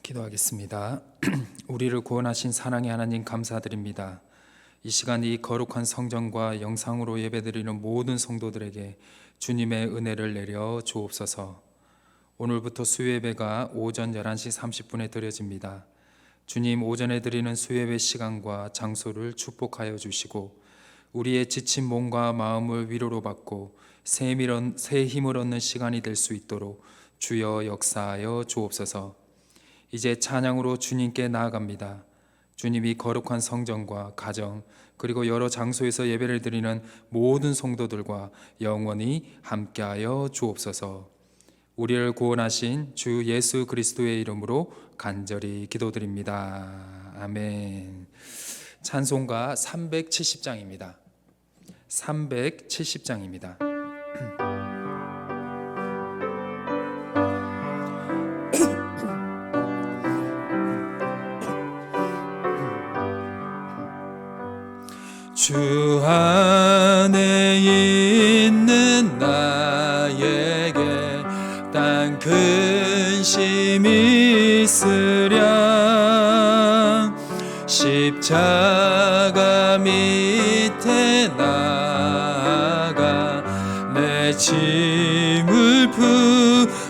기도하겠습니다. 우리를 구원하신 사랑의 하나님 감사드립니다. 이 시간 이 거룩한 성전과 영상으로 예배드리는 모든 성도들에게 주님의 은혜를 내려 주옵소서. 오늘부터 수요예배가 오전 11시 30분에 드려집니다. 주님, 오전에 드리는 수요예배 시간과 장소를 축복하여 주시고 우리의 지친 몸과 마음을 위로로 받고 새 힘을 얻는 시간이 될 수 있도록 주여 역사하여 주옵소서. 이제 찬양으로 주님께 나아갑니다. 주님이 거룩한 성전과 가정 그리고 여러 장소에서 예배를 드리는 모든 성도들과 영원히 함께하여 주옵소서. 우리를 구원하신 주 예수 그리스도의 이름으로 간절히 기도드립니다. 아멘. 찬송가 370장입니다. 370장입니다. 주 안에 있는 나에게 딴 근심이 있으랴 십자가 밑에 나아가 내 짐을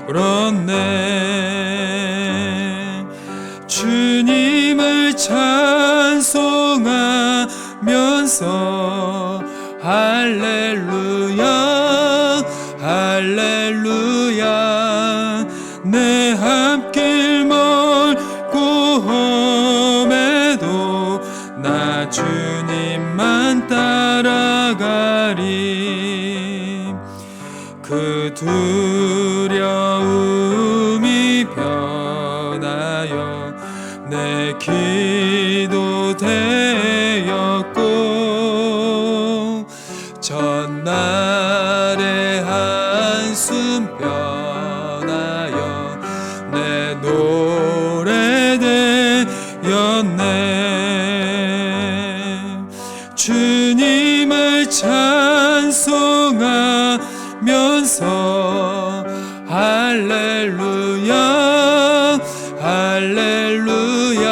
풀었네. 주님을 찬송하면서 할렐루야 할렐루야 내 앞길 멀고 험해도 나 주님만 따라가리. 그 두려움이 변하여 내 기도 되었고 전날의 한숨 변하여 내 노래 되었네. 주님을 찬송하면서 할렐루야 할렐루야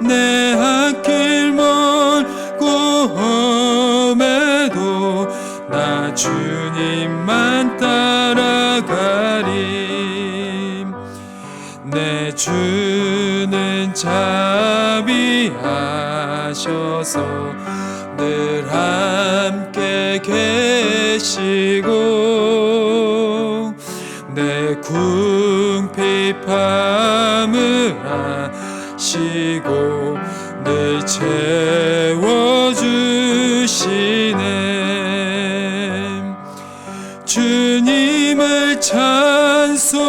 내 앞길 멀고 험해도 나 주님만 따라가리. 내 주는 자비하셔서 늘 함께 계시고 내 궁핍함을 아시고 늘 채워주시네. 주님을 찬송하면서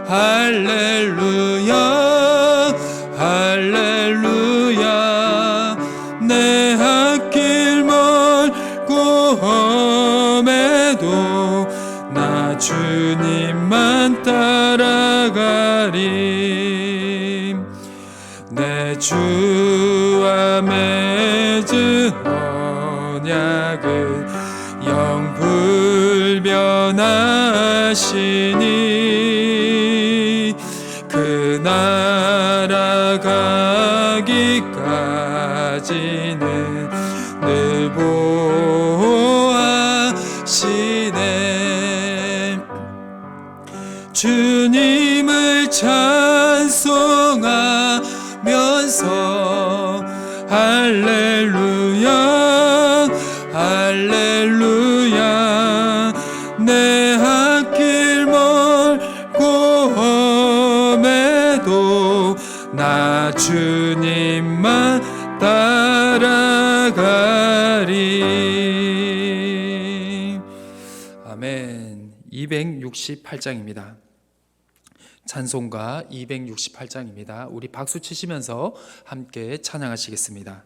할렐루야 할렐루야 내 앞길 멀고 험해도 나 주님만 따라가리. 내 주와 맺은 언약은 영불변하시니 그 나라 가기까지는 늘 보호하시네. 주님을 찬송하면서 할렐루야 할렐루야 내 앞길 멀고 험해도 나 주님만 따라가리. 아멘. 268장입니다. 찬송가 268장입니다. 우리 박수 치시면서 함께 찬양하시겠습니다.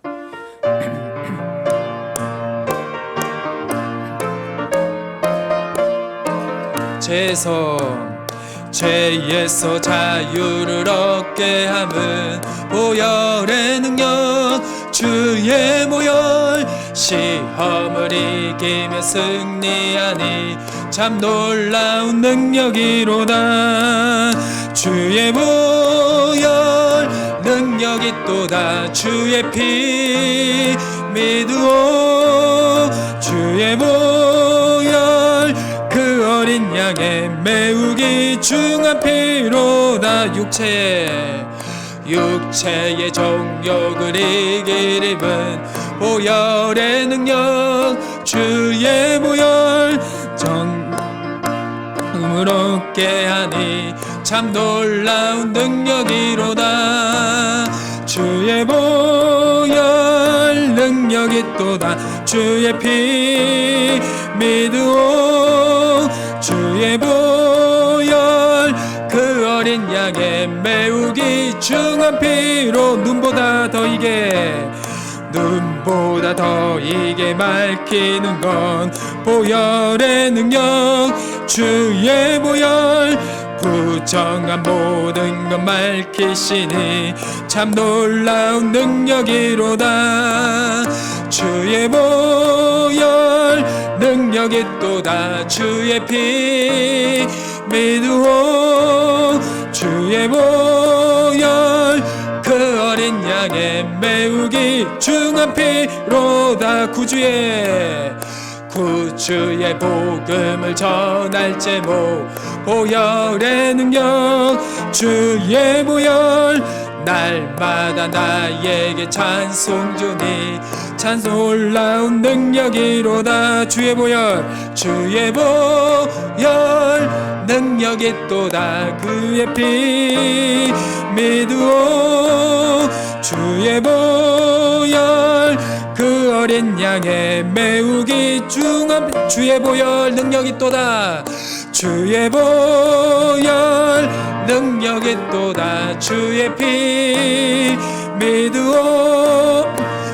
죄에서 자유를 얻게 함은 보혈의 능력 주의 모혈 시험을 이기며 승리하니 참 놀라운 능력이로다. 주의 보혈 능력이 또다. 주의 피 믿으오. 주의 보혈 그 어린 양의 매우 귀중한 피로다. 육체의 정욕을 이길 힘은 보혈의 능력. 주의 보혈 정음을 얻게 하니 참 놀라운 능력이로다. 주의 보혈 능력이 또다. 주의 피 믿으오. 주의 보혈 그 어린 양의 매우 귀중한 피로 눈보다 더 이게 밝히는 건 보혈의 능력. 주의 보혈 부정한 모든 것 밝히시니 참 놀라운 능력이로다. 주의 보혈 능력이 또다. 주의 피 믿으오. 주의 보혈 그 어린 양의 매우 귀중한 피로다. 구주의 복음을 전할 제목 보혈의 능력. 주의 보혈 날마다 나에게 찬송 주니 참 놀라운 능력이로다. 주의 보혈 능력이 또다. 그의 피 믿으오. 주의 보혈 그 어린 양의 매우 귀중한 주의 보혈 능력이 또다. 주의 보혈 능력이 또다. 주의 피 믿으오.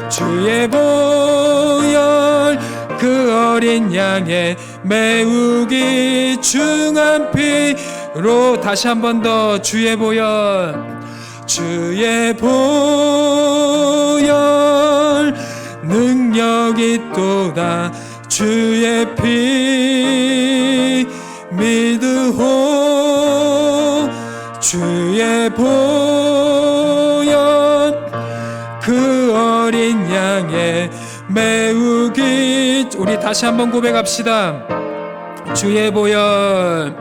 주의 보혈 그 어린 양의 매우 귀중한 피로. 다시 한 번 더 주의 보혈 능력이 또다. 주의 피 믿으오. 주의 보혈 그 어린 양의 매우 우리 다시 한번 고백합시다. 주의 보혈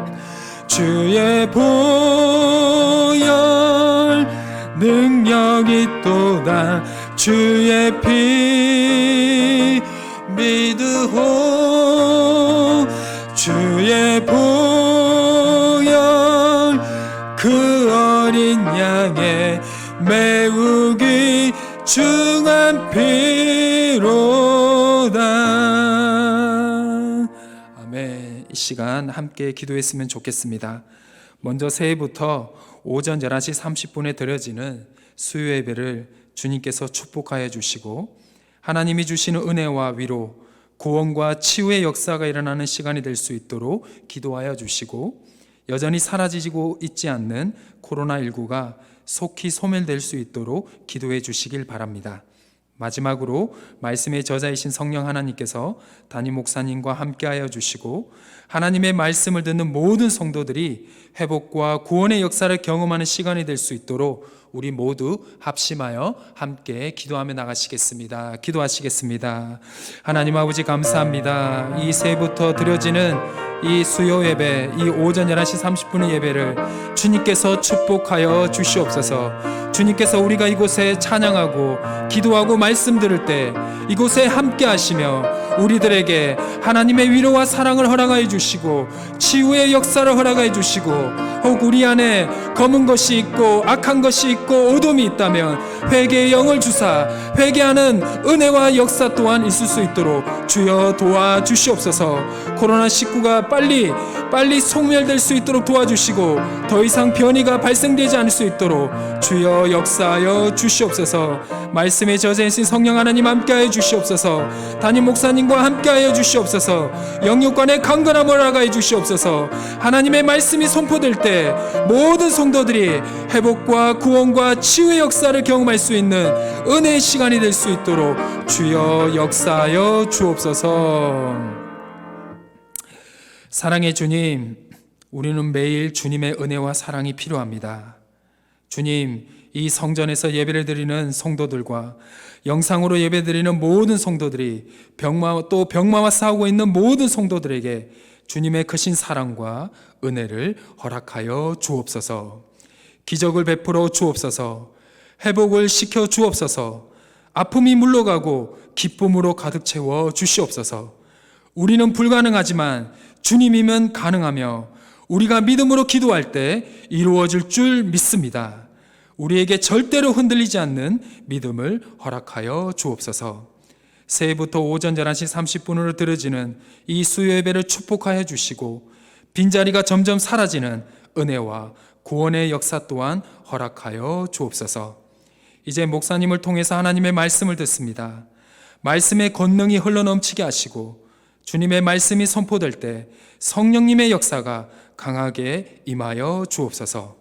능력이 또다. 주의 피 믿으오. 주의 보혈 그 어린 양의 매우 귀중한 피로다. 아멘. 이 시간 함께 기도했으면 좋겠습니다. 먼저 새해부터 오전 11시 30분에 드려지는 수요 예배를 주님께서 축복하여 주시고 하나님이 주시는 은혜와 위로, 구원과 치유의 역사가 일어나는 시간이 될 수 있도록 기도하여 주시고, 여전히 사라지고 있지 않는 코로나19가 속히 소멸될 수 있도록 기도해 주시길 바랍니다. 마지막으로 말씀의 저자이신 성령 하나님께서 담임 목사님과 함께하여 주시고 하나님의 말씀을 듣는 모든 성도들이 회복과 구원의 역사를 경험하는 시간이 될 수 있도록 우리 모두 합심하여 함께 기도하며 나가시겠습니다. 기도하시겠습니다. 하나님 아버지 감사합니다. 이 새해부터 드려지는 이 수요 예배, 이 오전 11시 30분의 예배를 주님께서 축복하여 주시옵소서. 주님께서 우리가 이곳에 찬양하고 기도하고 말씀 들을 때 이곳에 함께 하시며 우리들에게 하나님의 위로와 사랑을 허락하여 주시고 치유의 역사를 허락하여 주시고, 혹 우리 안에 검은 것이 있고 악한 것이 있고 어둠이 있다면 회개의 영을 주사 회개하는 은혜와 역사 또한 있을 수 있도록 주여 도와주시옵소서. 코로나19가 빨리 소멸될 수 있도록 도와주시고 더 이상 변이가 발생되지 않을 수 있도록 주여 역사하여 주시옵소서. 말씀의 저자이신 성령 하나님 함께하여 주시옵소서. 담임 목사님과 함께하여 주시옵소서. 영육간의 강건함을 허락하여 주시옵소서. 하나님의 말씀이 선포될 때 모든 성도들이 회복과 구원과 치유의 역사를 경험할 수 있는 은혜의 시간이 될 수 있도록 주여 역사하여 주옵소서. 사랑의 주님, 우리는 매일 주님의 은혜와 사랑이 필요합니다. 주님, 이 성전에서 예배를 드리는 성도들과 영상으로 예배드리는 모든 성도들이 병마와 싸우고 있는 모든 성도들에게 주님의 크신 사랑과 은혜를 허락하여 주옵소서. 기적을 베풀어 주옵소서. 회복을 시켜 주옵소서. 아픔이 물러가고 기쁨으로 가득 채워 주시옵소서. 우리는 불가능하지만 주님이면 가능하며 우리가 믿음으로 기도할 때 이루어질 줄 믿습니다. 우리에게 절대로 흔들리지 않는 믿음을 허락하여 주옵소서. 새해부터 오전 11시 30분으로 드려지는 이 수요 예배를 축복하여 주시고 빈자리가 점점 사라지는 은혜와 구원의 역사 또한 허락하여 주옵소서. 이제 목사님을 통해서 하나님의 말씀을 듣습니다. 말씀의 권능이 흘러넘치게 하시고 주님의 말씀이 선포될 때 성령님의 역사가 강하게 임하여 주옵소서.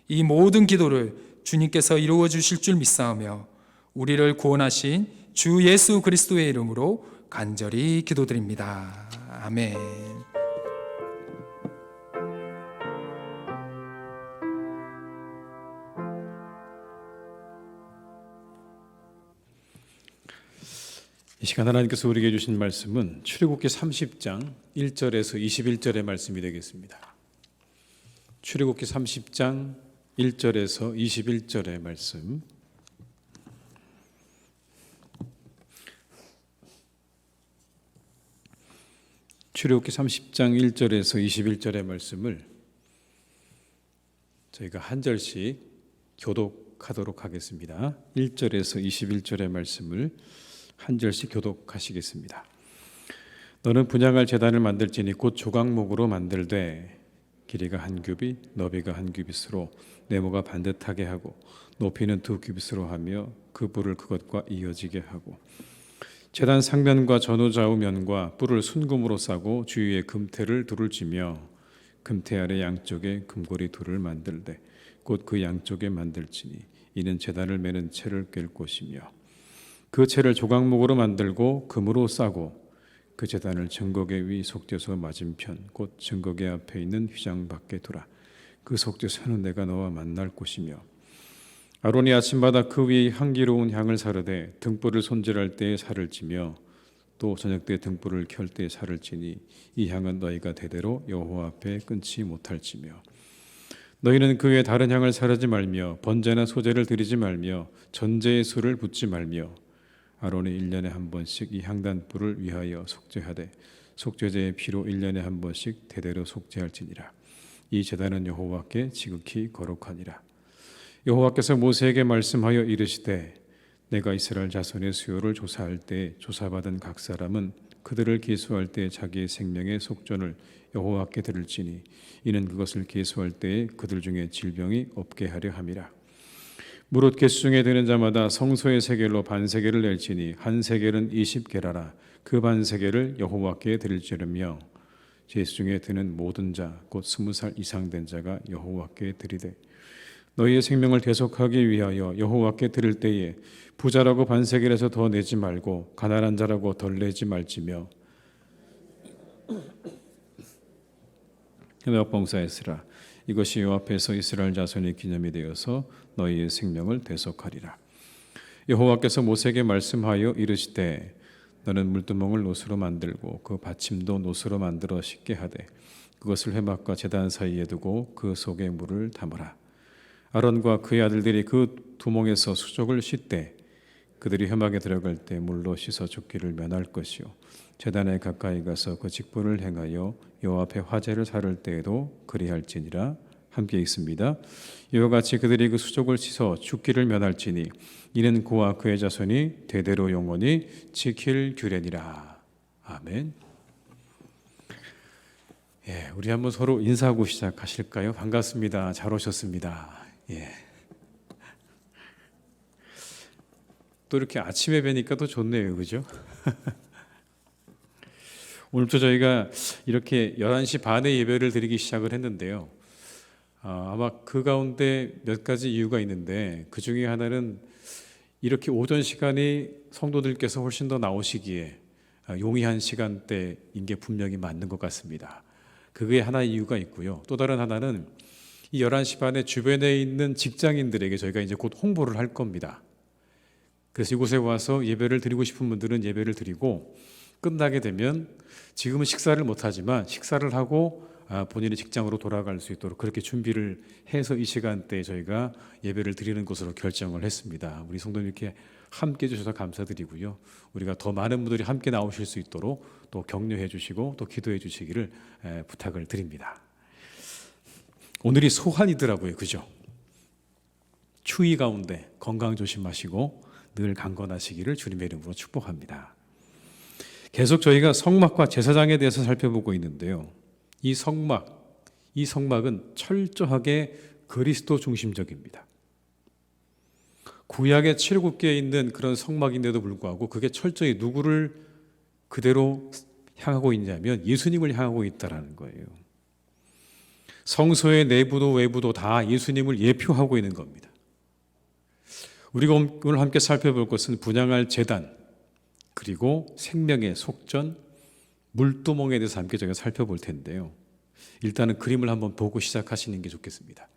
이 모든 기도를 주님께서 이루어 주실 줄 믿사오며 우리를 구원하신 주 예수 그리스도의 이름으로 간절히 기도드립니다. 아멘. 이 시간 하나님께서 우리에게 주신 말씀은 출애굽기 30장 1절에서 21절의 말씀이 되겠습니다. 출애굽기 30장 1절에서 21절의 말씀. 출애굽기 30장 1절에서 21절의 말씀을 저희가 한 절씩 교독하도록 하겠습니다. 1절에서 21절의 말씀을 한 절씩 교독하시겠습니다. 너는 분향할 제단을 만들지니 곧 조각목으로 만들되 길이가 한 규빗, 너비가 한 규빗으로 네모가 반듯하게 하고 높이는 2규빗으로 하며 그 뿔을 그것과 이어지게 하고 제단 상면과 전후좌우면과 뿔을 순금으로 싸고 주위에 금테를 둘을 쥐며 금테 아래 양쪽에 금고리 둘을 만들되 곧 그 양쪽에 만들지니 이는 제단을 매는 채를 꿰 곳이며 그 채를 조각목으로 만들고 금으로 싸고 그 제단을 증거계 위 속죄소 맞은편 곧 증거계 앞에 있는 휘장 밖에 두라. 그 속죄소는 내가 너와 만날 곳이며 아론이 아침마다 그 위에 향기로운 향을 사르되 등불을 손질할 때에 살을 찌며 또 저녁 때 등불을 켤 때에 살을 찌니 이 향은 너희가 대대로 여호와 앞에 끊지 못할지며 너희는 그 외에 다른 향을 사르지 말며 번제나 소제를 드리지 말며 전제의 술을 붓지 말며 아론이 1년에 한 번씩 이 향단불을 위하여 속죄하되 속죄제의 피로 1년에 한 번씩 대대로 속죄할지니라. 이 제단은 여호와께 지극히 거룩하니라. 여호와께서 모세에게 말씀하여 이르시되 내가 이스라엘 자손의 수요를 조사할 때 조사받은 각 사람은 그들을 계수할 때 자기의 생명의 속전을 여호와께 드릴지니 이는 그것을 계수할 때에 그들 중에 질병이 없게 하려 함이라. 무릇 계수 중에 드는 자마다 성소의 세겔로 반세겔을 낼지니 한 세겔은 20게라라. 그 반세겔을 여호와께 드릴지라며 계수 중에 드는 모든 자 곧 20살 이상 된 자가 여호와께 드리되 너희의 생명을 대속하기 위하여 여호와께 드릴 때에 부자라고 반세겔에서 더 내지 말고 가난한 자라고 덜 내지 말지며 회막 봉사했으라. 이것이 여호와 앞에서 이스라엘 자손의 기념이 되어서 너희의 생명을 대속하리라. 여호와께서 모세에게 말씀하여 이르시되 너는 물두멍을 노수로 만들고 그 받침도 노수로 만들어 씻게 하되 그것을 회막과 제단 사이에 두고 그 속에 물을 담으라. 아론과 그의 아들들이 그 두멍에서 수족을 씻되 그들이 회막에 들어갈 때 물로 씻어 죽기를 면할 것이요 제단에 가까이 가서 그 직분을 행하여 여호와 앞에 화제를 사를 때에도 그리할지니라. 함께 있습니다. 이와 같이 그들이 그 수족을 씻어 죽기를 면할지니 이는 그와 그의 자손이 대대로 영원히 지킬 규례니라. 아멘. 예, 우리 한번 서로 인사하고 시작하실까요? 반갑습니다. 잘 오셨습니다. 예. 또 이렇게 아침에 뵈니까 또 좋네요, 그죠? 오늘부터 저희가 이렇게 11시 반에 예배를 드리기 시작을 했는데요. 아마 그 가운데 몇 가지 이유가 있는데 그 중에 하나는 이렇게 오전 시간이 성도들께서 훨씬 더 나오시기에 용이한 시간대인 게 분명히 맞는 것 같습니다. 그게 하나의 이유가 있고요. 또 다른 하나는 이 11시 반에 주변에 있는 직장인들에게 저희가 이제 곧 홍보를 할 겁니다. 그래서 이곳에 와서 예배를 드리고 싶은 분들은 예배를 드리고, 끝나게 되면 지금은 식사를 못하지만 식사를 하고 본인의 직장으로 돌아갈 수 있도록 그렇게 준비를 해서 이 시간대에 저희가 예배를 드리는 것으로 결정을 했습니다. 우리 성도님께 함께 해주셔서 감사드리고요. 우리가 더 많은 분들이 함께 나오실 수 있도록 또 격려해 주시고 또 기도해 주시기를 부탁을 드립니다. 오늘이 소환이더라고요. 그죠? 추위 가운데 건강 조심하시고 늘 강건하시기를 주님의 이름으로 축복합니다. 계속 저희가 성막과 제사장에 대해서 살펴보고 있는데요. 이 성막은 철저하게 그리스도 중심적입니다. 구약의 출애굽기에 있는 그런 성막인데도 불구하고 그게 철저히 누구를 그대로 향하고 있냐면 예수님을 향하고 있다라는 거예요. 성소의 내부도 외부도 다 예수님을 예표하고 있는 겁니다. 우리가 오늘 함께 살펴볼 것은 분향할 제단, 그리고 생명의 속전, 물두멍에 대해서 함께 저희가 살펴볼 텐데요. 일단은 그림을 한번 보고 시작하시는 게 좋겠습니다.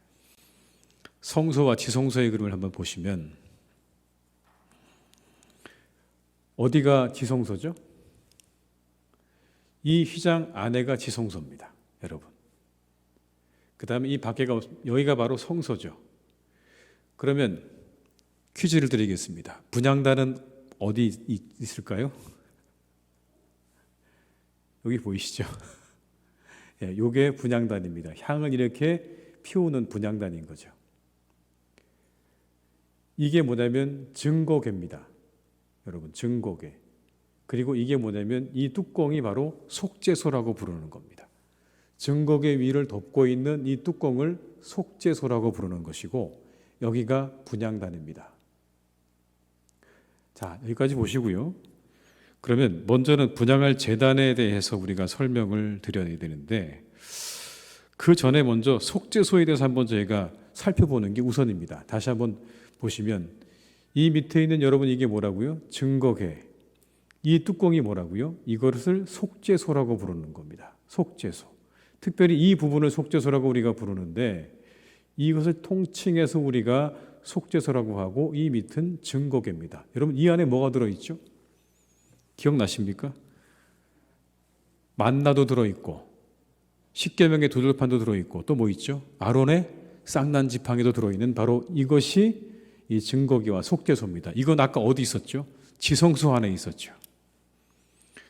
성소와 지성소의 그림을 한번 보시면 어디가 지성소죠? 이 휘장 안에가 지성소입니다, 여러분. 그 다음에 이 밖에가, 여기가 바로 성소죠. 그러면 퀴즈를 드리겠습니다. 분향단은 어디 있을까요? 여기 보이시죠? 예, 요게 분향단입니다. 향을 이렇게 피우는 분향단인 거죠. 이게 뭐냐면 증거궤입니다. 여러분, 증거궤. 그리고 이게 뭐냐면 이 뚜껑이 바로 속죄소라고 부르는 겁니다. 증거궤 위를 덮고 있는 이 뚜껑을 속죄소라고 부르는 것이고, 여기가 분향단입니다. 자, 여기까지 보시고요. 그러면 먼저는 분향할 제단에 대해서 우리가 설명을 드려야 되는데, 그 전에 먼저 속죄소에 대해서 한번 저희가 살펴보는 게 우선입니다. 다시 한번 보시면 이 밑에 있는 여러분, 이게 뭐라고요? 증거궤. 이 뚜껑이 뭐라고요? 이것을 속죄소라고 부르는 겁니다. 속죄소. 특별히 이 부분을 속죄소라고 우리가 부르는데, 이것을 통칭해서 우리가 속죄소라고 하고, 이 밑은 증거궤입니다. 여러분, 이 안에 뭐가 들어있죠? 기억나십니까? 만나도 들어있고, 십계명의 두 돌판도 들어있고, 또 뭐 있죠? 아론의 쌍난 지팡이도 들어있는 바로 이것이 이 증거궤와 속죄소입니다. 이건 아까 어디 있었죠? 지성소 안에 있었죠.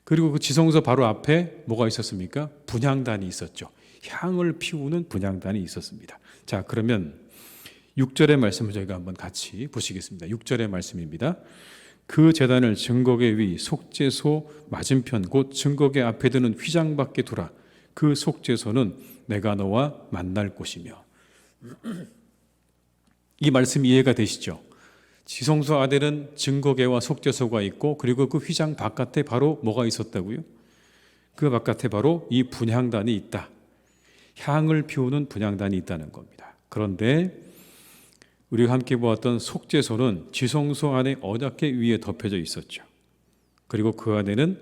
그리고 그 지성소 바로 앞에 뭐가 있었습니까? 분향단이 있었죠. 향을 피우는 분향단이 있었습니다. 자, 그러면 6절의 말씀을 저희가 한번 같이 보시겠습니다. 6절의 말씀입니다. 그 제단을 증거궤 위 속죄소 맞은편 곧 증거궤 앞에 드는 휘장 밖에 두라. 그 속죄소는 내가 너와 만날 곳이며. 이 말씀 이해가 되시죠? 지성소 안에는 증거궤와 속죄소가 있고, 그리고 그 휘장 바깥에 바로 뭐가 있었다고요? 그 바깥에 바로 이 분향단이 있다. 향을 피우는 분향단이 있다는 겁니다. 그런데 우리가 함께 보았던 속죄소는 지성소 안에 언약궤 위에 덮여져 있었죠. 그리고 그 안에는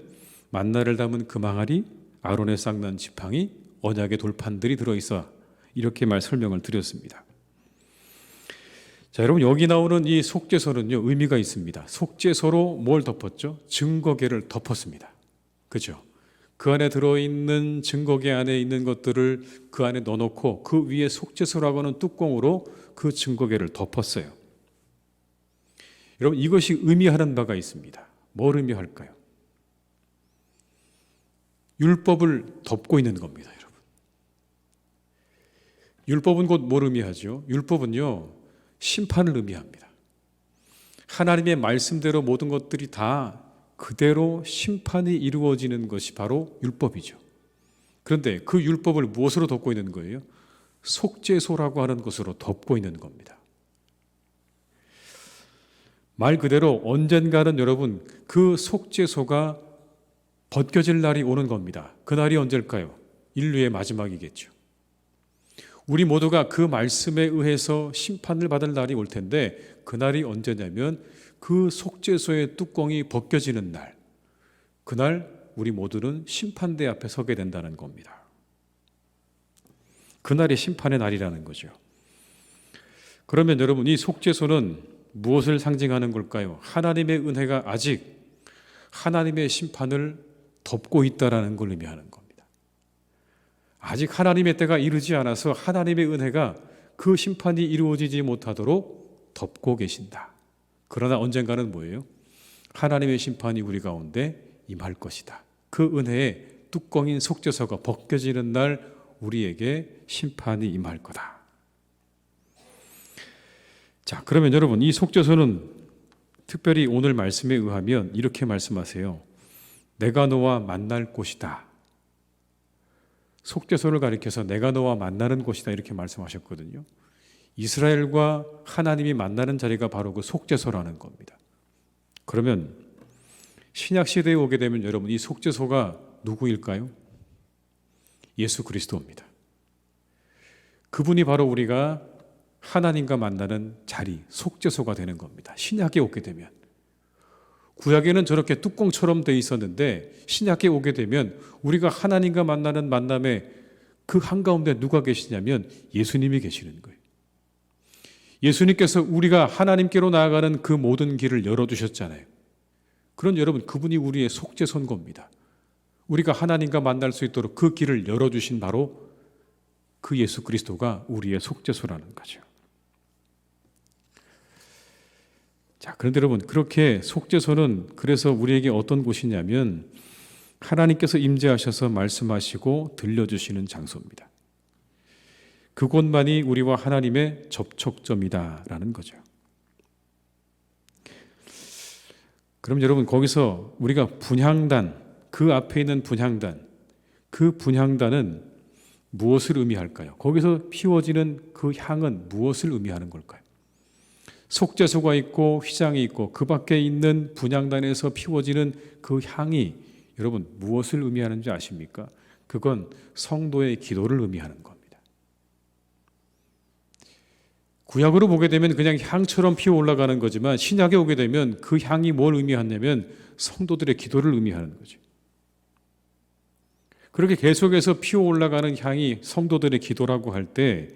만나를 담은 금항아리, 아론의 쌍난 지팡이, 언약의 돌판들이 들어있어. 이렇게 설명을 드렸습니다. 자, 여러분, 여기 나오는 이 속죄소는요, 의미가 있습니다. 속죄소로 뭘 덮었죠? 증거궤를 덮었습니다. 그죠? 그 안에 들어있는 증거궤 안에 있는 것들을 그 안에 넣어놓고 그 위에 속죄소라고 하는 뚜껑으로 그 증거궤를 덮었어요. 여러분, 이것이 의미하는 바가 있습니다. 뭘 의미할까요? 율법을 덮고 있는 겁니다, 여러분. 율법은 곧 뭘 의미하죠? 율법은요, 심판을 의미합니다. 하나님의 말씀대로 모든 것들이 다 그대로 심판이 이루어지는 것이 바로 율법이죠. 그런데 그 율법을 무엇으로 덮고 있는 거예요? 속죄소라고 하는 것으로 덮고 있는 겁니다. 말 그대로 언젠가는 여러분, 그 속죄소가 벗겨질 날이 오는 겁니다. 그 날이 언제일까요? 인류의 마지막이겠죠. 우리 모두가 그 말씀에 의해서 심판을 받을 날이 올 텐데, 그 날이 언제냐면 그 속죄소의 뚜껑이 벗겨지는 날, 그날 우리 모두는 심판대 앞에 서게 된다는 겁니다. 그날이 심판의 날이라는 거죠. 그러면 여러분, 이 속죄소는 무엇을 상징하는 걸까요? 하나님의 은혜가 아직 하나님의 심판을 덮고 있다라는 걸 의미하는 겁니다. 아직 하나님의 때가 이르지 않아서 하나님의 은혜가 그 심판이 이루어지지 못하도록 덮고 계신다. 그러나 언젠가는 뭐예요? 하나님의 심판이 우리 가운데 임할 것이다. 그 은혜의 뚜껑인 속죄소가 벗겨지는 날 우리에게 심판이 임할 거다. 자, 그러면 여러분, 이 속죄소는 특별히 오늘 말씀에 의하면 이렇게 말씀하세요. 내가 너와 만날 곳이다. 속죄소를 가리켜서 내가 너와 만나는 곳이다 이렇게 말씀하셨거든요. 이스라엘과 하나님이 만나는 자리가 바로 그 속죄소라는 겁니다. 그러면 신약 시대에 오게 되면 여러분, 이 속죄소가 누구일까요? 예수 그리스도입니다. 그분이 바로 우리가 하나님과 만나는 자리, 속죄소가 되는 겁니다. 신약에 오게 되면. 구약에는 저렇게 뚜껑처럼 돼 있었는데 신약에 오게 되면 우리가 하나님과 만나는 만남에 그 한가운데 누가 계시냐면 예수님이 계시는 거예요. 예수님께서 우리가 하나님께로 나아가는 그 모든 길을 열어주셨잖아요. 그런 여러분, 그분이 우리의 속죄소인 겁니다. 우리가 하나님과 만날 수 있도록 그 길을 열어주신 바로 그 예수 그리스도가 우리의 속죄소라는 거죠. 자, 그런데 여러분, 그렇게 속죄소는 그래서 우리에게 어떤 곳이냐면 하나님께서 임재하셔서 말씀하시고 들려주시는 장소입니다. 그곳만이 우리와 하나님의 접촉점이다라는 거죠. 그럼 여러분, 거기서 우리가 분향단, 그 앞에 있는 분향단, 그 분향단은 무엇을 의미할까요? 거기서 피워지는 그 향은 무엇을 의미하는 걸까요? 속죄소가 있고 휘장이 있고 그 밖에 있는 분향단에서 피워지는 그 향이 여러분 무엇을 의미하는지 아십니까? 그건 성도의 기도를 의미하는 겁니다. 구약으로 보게 되면 그냥 향처럼 피어 올라가는 거지만 신약에 오게 되면 그 향이 뭘 의미하냐면 성도들의 기도를 의미하는 거죠. 그렇게 계속해서 피어 올라가는 향이 성도들의 기도라고 할 때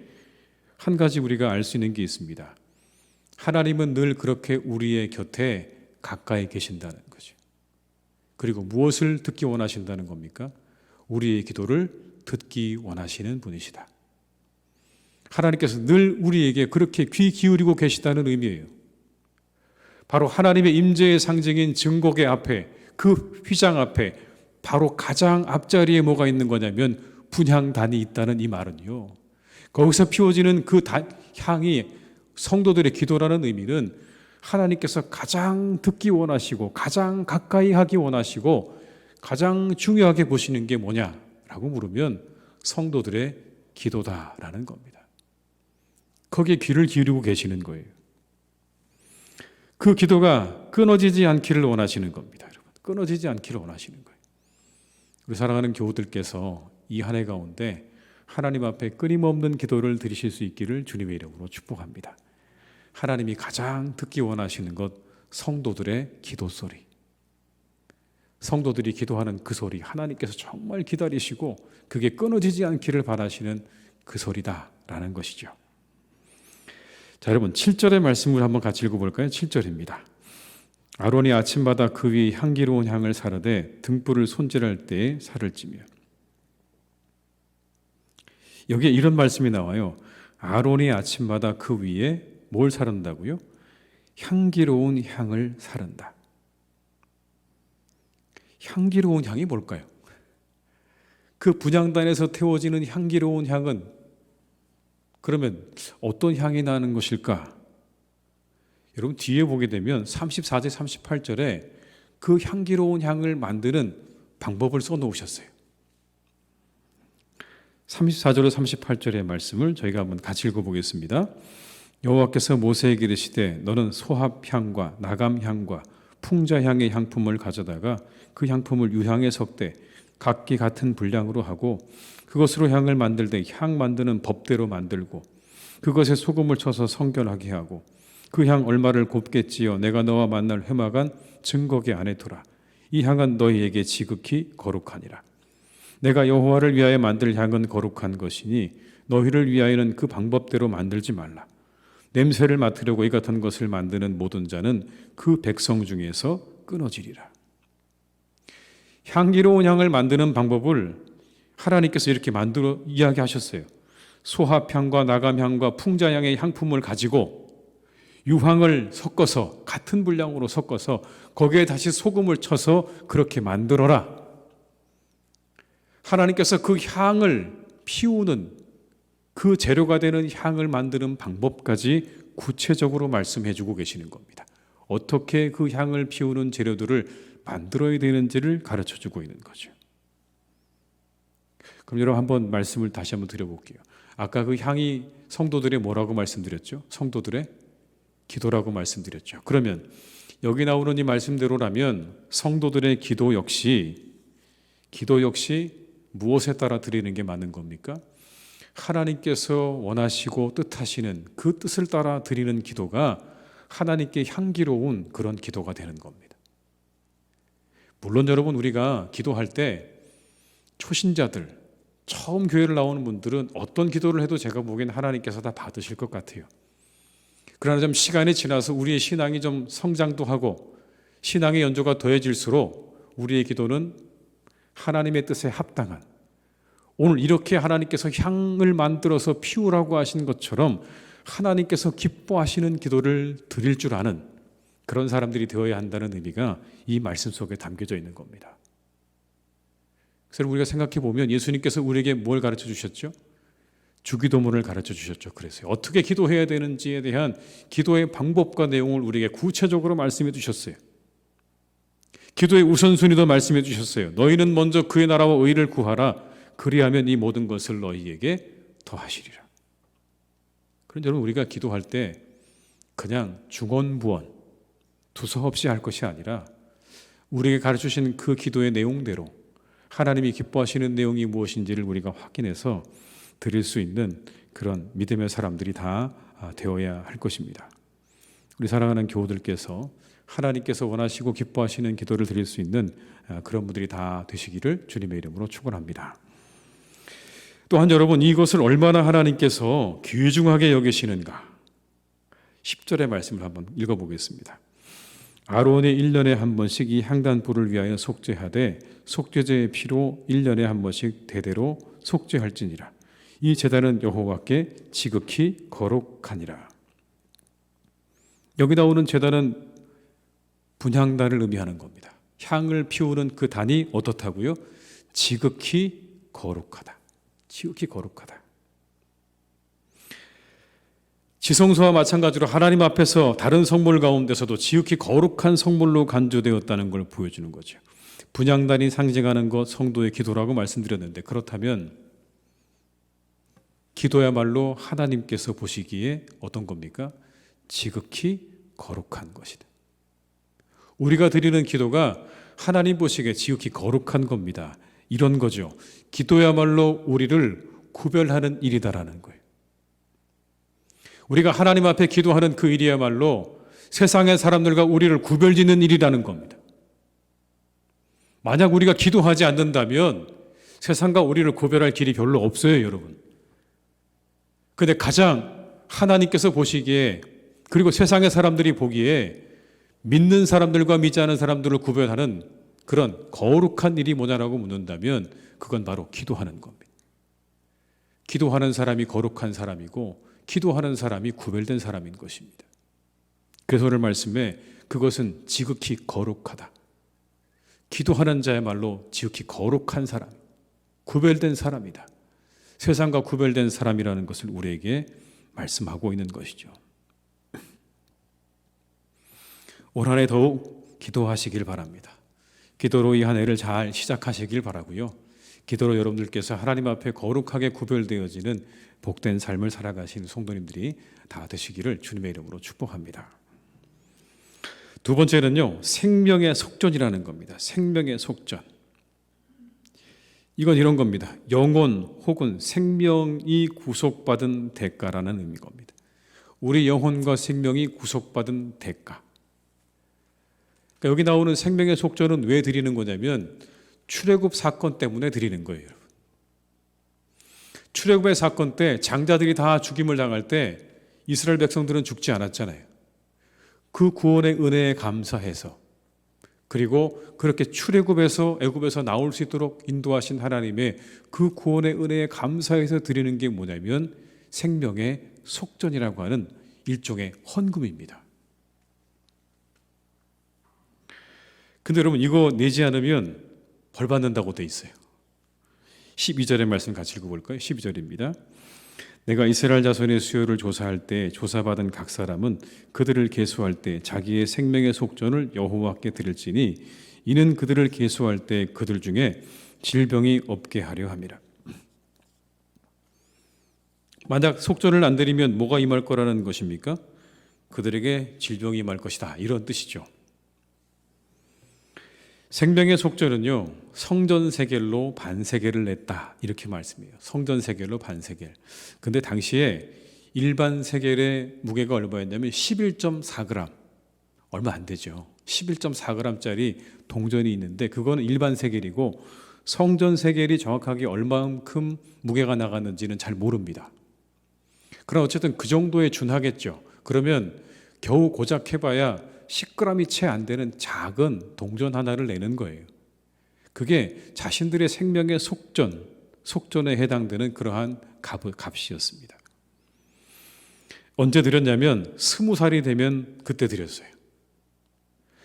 한 가지 우리가 알 수 있는 게 있습니다. 하나님은 늘 그렇게 우리의 곁에 가까이 계신다는 거죠. 그리고 무엇을 듣기 원하신다는 겁니까? 우리의 기도를 듣기 원하시는 분이시다. 하나님께서 늘 우리에게 그렇게 귀 기울이고 계시다는 의미예요. 바로 하나님의 임재의 상징인 증거계 앞에, 그 휘장 앞에 바로 가장 앞자리에 뭐가 있는 거냐면 분향단이 있다는 이 말은요. 거기서 피워지는 그 향이 성도들의 기도라는 의미는 하나님께서 가장 듣기 원하시고 가장 가까이 하기 원하시고 가장 중요하게 보시는 게 뭐냐라고 물으면 성도들의 기도다라는 겁니다. 거기에 귀를 기울이고 계시는 거예요. 그 기도가 끊어지지 않기를 원하시는 겁니다. 여러분, 끊어지지 않기를 원하시는 거예요. 우리 사랑하는 교우들께서 이 한 해 가운데 하나님 앞에 끊임없는 기도를 드리실 수 있기를 주님의 이름으로 축복합니다. 하나님이 가장 듣기 원하시는 것, 성도들의 기도 소리. 성도들이 기도하는 그 소리, 하나님께서 정말 기다리시고 그게 끊어지지 않기를 바라시는 그 소리다라는 것이죠. 자, 여러분 7절의 말씀을 한번 같이 읽어볼까요? 7절입니다. 아론이 아침마다 그 위에 향기로운 향을 사르되 등불을 손질할 때에 살을 찌며. 여기에 이런 말씀이 나와요. 아론이 아침마다 그 위에 뭘 사른다고요? 향기로운 향을 사른다. 향기로운 향이 뭘까요? 그 분향단에서 태워지는 향기로운 향은 그러면 어떤 향이 나는 것일까? 여러분 뒤에 보게 되면 34절 38절에 그 향기로운 향을 만드는 방법을 써놓으셨어요. 34절로 38절의 말씀을 저희가 한번 같이 읽어보겠습니다. 여호와께서 모세에게 이르시되 너는 소합향과 나감향과 풍자향의 향품을 가져다가 그 향품을 유향에 섞되 각기 같은 분량으로 하고 그것으로 향을 만들되 향 만드는 법대로 만들고 그것에 소금을 쳐서 성결하게 하고 그 향 얼마를 곱게 찌어 내가 너와 만날 회막안 증거계 안에 두라. 이 향은 너희에게 지극히 거룩하니라. 내가 여호와를 위하여 만들 향은 거룩한 것이니 너희를 위하여는 그 방법대로 만들지 말라. 냄새를 맡으려고 이 같은 것을 만드는 모든 자는 그 백성 중에서 끊어지리라. 향기로운 향을 만드는 방법을 하나님께서 이렇게 만들어 이야기하셨어요. 소합향과 나감향과 풍자향의 향품을 가지고 유황을 섞어서 같은 분량으로 섞어서 거기에 다시 소금을 쳐서 그렇게 만들어라. 하나님께서 그 향을 피우는 그 재료가 되는 향을 만드는 방법까지 구체적으로 말씀해 주고 계시는 겁니다. 어떻게 그 향을 피우는 재료들을 만들어야 되는지를 가르쳐 주고 있는 거죠. 그럼 여러분 한번 말씀을 다시 한번 드려볼게요. 아까 그 향이 성도들의 뭐라고 말씀드렸죠? 성도들의 기도라고 말씀드렸죠. 그러면 여기 나오는 이 말씀대로라면 성도들의 기도 역시 무엇에 따라 드리는 게 맞는 겁니까? 하나님께서 원하시고 뜻하시는 그 뜻을 따라 드리는 기도가 하나님께 향기로운 그런 기도가 되는 겁니다. 물론 여러분, 우리가 기도할 때 초신자들, 처음 교회를 나오는 분들은 어떤 기도를 해도 제가 보기엔 하나님께서 다 받으실 것 같아요. 그러나 좀 시간이 지나서 우리의 신앙이 좀 성장도 하고 신앙의 연조가 더해질수록 우리의 기도는 하나님의 뜻에 합당한, 오늘 이렇게 하나님께서 향을 만들어서 피우라고 하신 것처럼 하나님께서 기뻐하시는 기도를 드릴 줄 아는 그런 사람들이 되어야 한다는 의미가 이 말씀 속에 담겨져 있는 겁니다. 그래서 우리가 생각해 보면 예수님께서 우리에게 뭘 가르쳐 주셨죠? 주기도문을 가르쳐 주셨죠. 그래서 어떻게 기도해야 되는지에 대한 기도의 방법과 내용을 우리에게 구체적으로 말씀해 주셨어요. 기도의 우선순위도 말씀해 주셨어요. 너희는 먼저 그의 나라와 의를 구하라. 그리하면 이 모든 것을 너희에게 더하시리라. 그런데 여러분, 우리가 기도할 때 그냥 중언부언 두서없이 할 것이 아니라 우리에게 가르쳐 주신 그 기도의 내용대로 하나님이 기뻐하시는 내용이 무엇인지를 우리가 확인해서 드릴 수 있는 그런 믿음의 사람들이 다 되어야 할 것입니다. 우리 사랑하는 교우들께서 하나님께서 원하시고 기뻐하시는 기도를 드릴 수 있는 그런 분들이 다 되시기를 주님의 이름으로 축원합니다. 또한 여러분, 이것을 얼마나 하나님께서 귀중하게 여기시는가. 10절의 말씀을 한번 읽어보겠습니다. 아론이 1년에 한 번씩 이 향단불을 위하여 속죄하되 속죄제의 피로 1년에 한 번씩 대대로 속죄할지니라. 이 제단은 여호와께 지극히 거룩하니라. 여기 나오는 제단은 분향단을 의미하는 겁니다. 향을 피우는 그 단이 어떻다고요? 지극히 거룩하다. 지극히 거룩하다. 지성소와 마찬가지로 하나님 앞에서 다른 성물 가운데서도 지극히 거룩한 성물로 간주되었다는 걸 보여주는 거죠. 분향단이 상징하는 것, 성도의 기도라고 말씀드렸는데, 그렇다면 기도야말로 하나님께서 보시기에 어떤 겁니까? 지극히 거룩한 것이다. 우리가 드리는 기도가 하나님 보시기에 지극히 거룩한 겁니다. 이런 거죠. 기도야말로 우리를 구별하는 일이다라는 거예요. 우리가 하나님 앞에 기도하는 그 일이야말로 세상의 사람들과 우리를 구별짓는 일이라는 겁니다. 만약 우리가 기도하지 않는다면 세상과 우리를 구별할 길이 별로 없어요, 여러분. 그런데 가장 하나님께서 보시기에, 그리고 세상의 사람들이 보기에 믿는 사람들과 믿지 않은 사람들을 구별하는 그런 거룩한 일이 뭐냐라고 묻는다면 그건 바로 기도하는 겁니다. 기도하는 사람이 거룩한 사람이고 기도하는 사람이 구별된 사람인 것입니다. 그래서 오늘 말씀에 그것은 지극히 거룩하다. 기도하는 자의 말로 지극히 거룩한 사람, 구별된 사람이다. 세상과 구별된 사람이라는 것을 우리에게 말씀하고 있는 것이죠. 올 한 해 더욱 기도하시길 바랍니다. 기도로 이 한 해를 잘 시작하시길 바라고요. 기도로 여러분들께서 하나님 앞에 거룩하게 구별되어지는 복된 삶을 살아가신 성도님들이 다 되시기를 주님의 이름으로 축복합니다. 두 번째는요, 생명의 속전이라는 겁니다. 생명의 속전. 이건 이런 겁니다. 영혼 혹은 생명이 구속받은 대가라는 의미인 겁니다. 우리 영혼과 생명이 구속받은 대가. 그러니까 여기 나오는 생명의 속전은 왜 드리는 거냐면 출애굽 사건 때문에 드리는 거예요, 여러분. 출애굽의 사건 때 장자들이 다 죽임을 당할 때 이스라엘 백성들은 죽지 않았잖아요. 그 구원의 은혜에 감사해서, 그리고 그렇게 출애굽에서 애굽에서 나올 수 있도록 인도하신 하나님의 그 구원의 은혜에 감사해서 드리는 게 뭐냐면 생명의 속전이라고 하는 일종의 헌금입니다. 근데 여러분, 이거 내지 않으면 벌 받는다고 돼 있어요. 12절의 말씀 같이 읽어볼까요? 12절입니다. 내가 이스라엘 자손의 수요를 조사할 때 조사받은 각 사람은 그들을 계수할 때 자기의 생명의 속전을 여호와께 드릴지니 이는 그들을 계수할 때 그들 중에 질병이 없게 하려 함이라. 만약 속전을 안 드리면 뭐가 임할 거라는 것입니까? 그들에게 질병이 임할 것이다, 이런 뜻이죠. 생명의 속전은요, 성전세겔로 반세겔을 냈다, 이렇게 말씀해요. 성전세겔로 반세겔. 근데 당시에 일반 세겔의 무게가 얼마였냐면 11.4g, 얼마 안 되죠. 11.4g짜리 동전이 있는데 그거는 일반 세겔이고 성전세겔이 정확하게 얼마만큼 무게가 나갔는지는 잘 모릅니다. 그럼 어쨌든 그 정도에 준하겠죠. 그러면 겨우 고작 해봐야 10g이 채 안 되는 작은 동전 하나를 내는 거예요. 그게 자신들의 생명의 속전에 해당되는 그러한 값이었습니다. 언제 드렸냐면 20살이 되면 그때 드렸어요.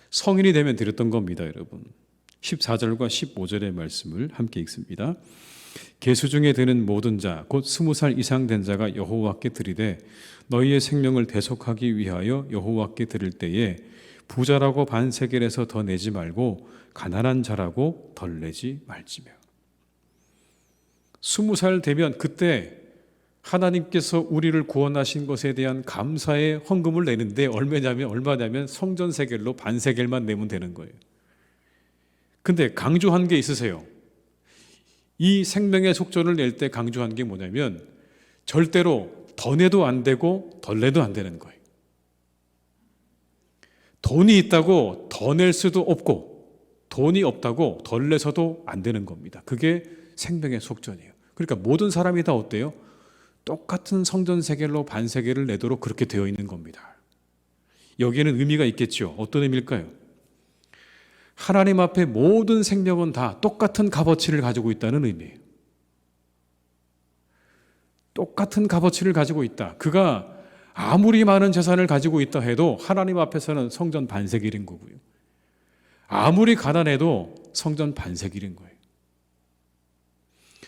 성인이 되면 드렸던 겁니다, 여러분. 14절과 15절의 말씀을 함께 읽습니다. 계수 중에 드는 모든 자 곧 20살 이상 된 자가 여호와께 드리되 너희의 생명을 대속하기 위하여 여호와께 드릴 때에 부자라고 반세겔에서 더 내지 말고 가난한 자라고 덜 내지 말지며. 20살 되면 그때 하나님께서 우리를 구원하신 것에 대한 감사의 헌금을 내는데 얼마냐면 성전세겔로 반세겔만 내면 되는 거예요. 근데 강조한 게 있으세요. 이 생명의 속전을 낼 때 강조한 게 뭐냐면 절대로 더 내도 안 되고 덜 내도 안 되는 거예요. 돈이 있다고 더 낼 수도 없고 돈이 없다고 덜 내서도 안 되는 겁니다. 그게 생명의 속전이에요. 그러니까 모든 사람이 다 어때요? 똑같은 성전세겔로 반세겔을 내도록 그렇게 되어 있는 겁니다. 여기에는 의미가 있겠죠. 어떤 의미일까요? 하나님 앞에 모든 생명은 다 똑같은 값어치를 가지고 있다는 의미예요. 똑같은 값어치를 가지고 있다. 그가 아무리 많은 재산을 가지고 있다 해도 하나님 앞에서는 성전 반세겔인 거고요. 아무리 가난해도 성전 반세겔인 거예요.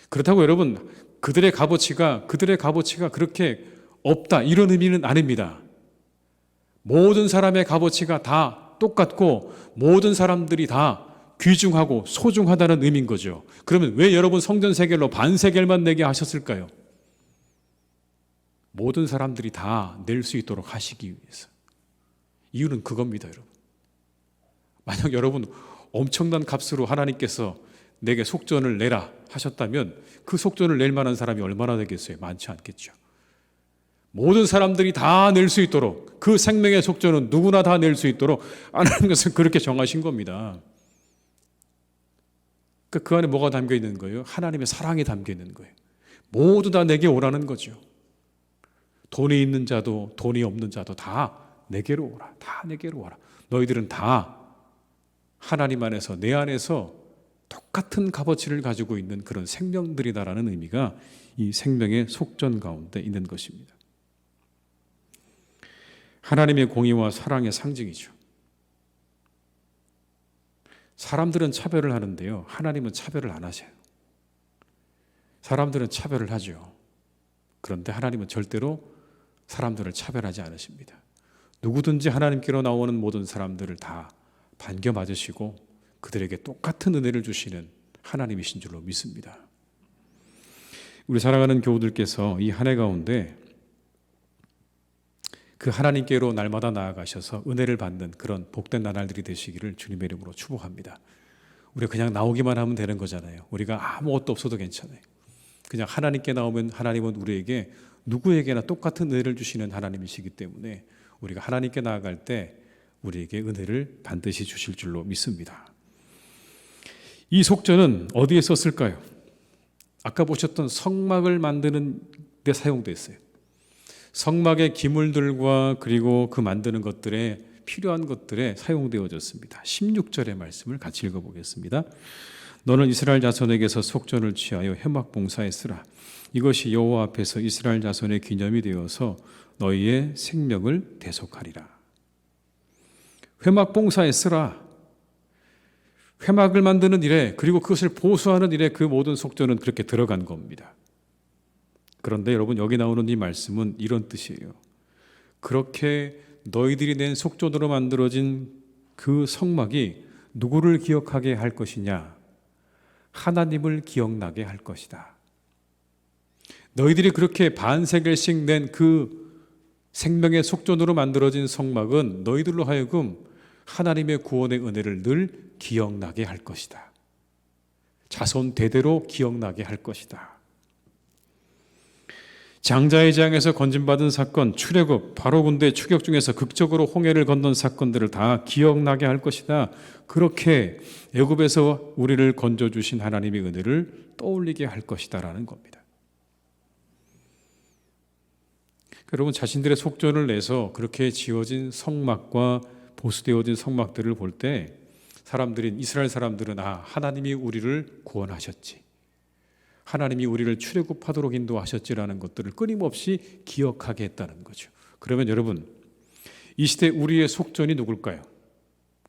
그렇다고 여러분, 그들의 값어치가 그렇게 없다, 이런 의미는 아닙니다. 모든 사람의 값어치가 다 똑같고 모든 사람들이 다 귀중하고 소중하다는 의미인 거죠. 그러면 왜 여러분 성전세겔로 반세겔만 내게 하셨을까요? 모든 사람들이 다 낼 수 있도록 하시기 위해서. 이유는 그겁니다, 여러분. 만약 여러분 엄청난 값으로 하나님께서 내게 속전을 내라 하셨다면 그 속전을 낼 만한 사람이 얼마나 되겠어요? 많지 않겠죠. 모든 사람들이 다 낼 수 있도록, 그 생명의 속전은 누구나 다 낼 수 있도록 하나님께서 그렇게 정하신 겁니다. 그 안에 뭐가 담겨 있는 거예요? 하나님의 사랑이 담겨 있는 거예요. 모두 다 내게 오라는 거죠. 돈이 있는 자도 돈이 없는 자도 다 내게로 오라. 다 내게로 와라. 너희들은 다 하나님 안에서, 내 안에서 똑같은 값어치를 가지고 있는 그런 생명들이다라는 의미가 이 생명의 속전 가운데 있는 것입니다. 하나님의 공의와 사랑의 상징이죠. 사람들은 차별을 하는데요, 하나님은 차별을 안 하세요. 사람들은 차별을 하죠. 그런데 하나님은 절대로 사람들을 차별하지 않으십니다. 누구든지 하나님께로 나오는 모든 사람들을 다 반겨 맞으시고 그들에게 똑같은 은혜를 주시는 하나님이신 줄로 믿습니다. 우리 사랑하는 교우들께서 이 한 해 가운데 그 하나님께로 날마다 나아가셔서 은혜를 받는 그런 복된 나날들이 되시기를 주님의 이름으로 축복합니다. 우리가 그냥 나오기만 하면 되는 거잖아요. 우리가 아무것도 없어도 괜찮아요. 그냥 하나님께 나오면 하나님은 우리에게 누구에게나 똑같은 은혜를 주시는 하나님이시기 때문에 우리가 하나님께 나아갈 때 우리에게 은혜를 반드시 주실 줄로 믿습니다. 이 속전은 어디에 썼을까요? 아까 보셨던 성막을 만드는 데 사용됐어요. 성막의 기물들과 그리고 그 만드는 것들에 필요한 것들에 사용되어졌습니다. 16절의 말씀을 같이 읽어보겠습니다. 너는 이스라엘 자손에게서 속전을 취하여 회막 봉사에 쓰라. 이것이 여호와 앞에서 이스라엘 자손의 기념이 되어서 너희의 생명을 대속하리라. 회막 봉사에 쓰라. 회막을 만드는 일에 그리고 그것을 보수하는 일에 그 모든 속전은 그렇게 들어간 겁니다. 그런데 여러분 여기 나오는 이 말씀은 이런 뜻이에요. 그렇게 너희들이 낸 속전으로 만들어진 그 성막이 누구를 기억하게 할 것이냐? 하나님을 기억나게 할 것이다. 너희들이 그렇게 반세겔씩 낸 그 생명의 속전으로 만들어진 성막은 너희들로 하여금 하나님의 구원의 은혜를 늘 기억나게 할 것이다. 자손 대대로 기억나게 할 것이다. 장자의 재앙에서 건진받은 사건, 출애굽, 바로 군대 추격 중에서 극적으로 홍해를 건넌 사건들을 다 기억나게 할 것이다. 그렇게 애굽에서 우리를 건져주신 하나님의 은혜를 떠올리게 할 것이다라는 겁니다. 여러분 자신들의 속전을 내서 그렇게 지어진 성막과 보수되어진 성막들을 볼 때 사람들인 이스라엘 사람들은 하나님이 우리를 구원하셨지. 하나님이 우리를 출애굽하도록 인도하셨지라는 것들을 끊임없이 기억하게 했다는 거죠. 그러면 여러분 이 시대 우리의 속전이 누굴까요?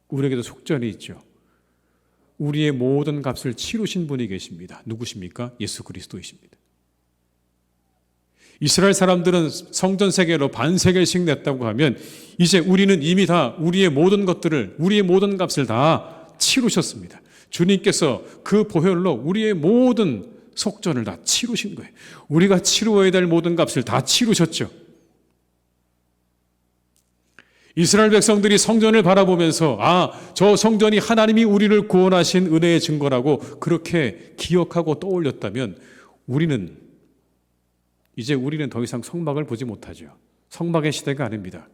우리에게도 속전이 있죠. 우리의 모든 값을 치르신 분이 계십니다. 누구십니까? 예수 그리스도이십니다. 이스라엘 사람들은 성전 세계로 반세겔씩 냈다고 하면 이제 우리는 이미 다 우리의 모든 것들을 우리의 모든 값을 다 치르셨습니다. 주님께서 그 보혈로 우리의 모든 속전을 다 치르신 거예요. 우리가 치루어야 될 모든 값을 다 치르셨죠. 이스라엘 백성들이 성전을 바라보면서 저 성전이 하나님이 우리를 구원하신 은혜의 증거라고 그렇게 기억하고 떠올렸다면 우리는 더 이상 성막을 보지 못하죠. 성막의 시대가 아닙니다.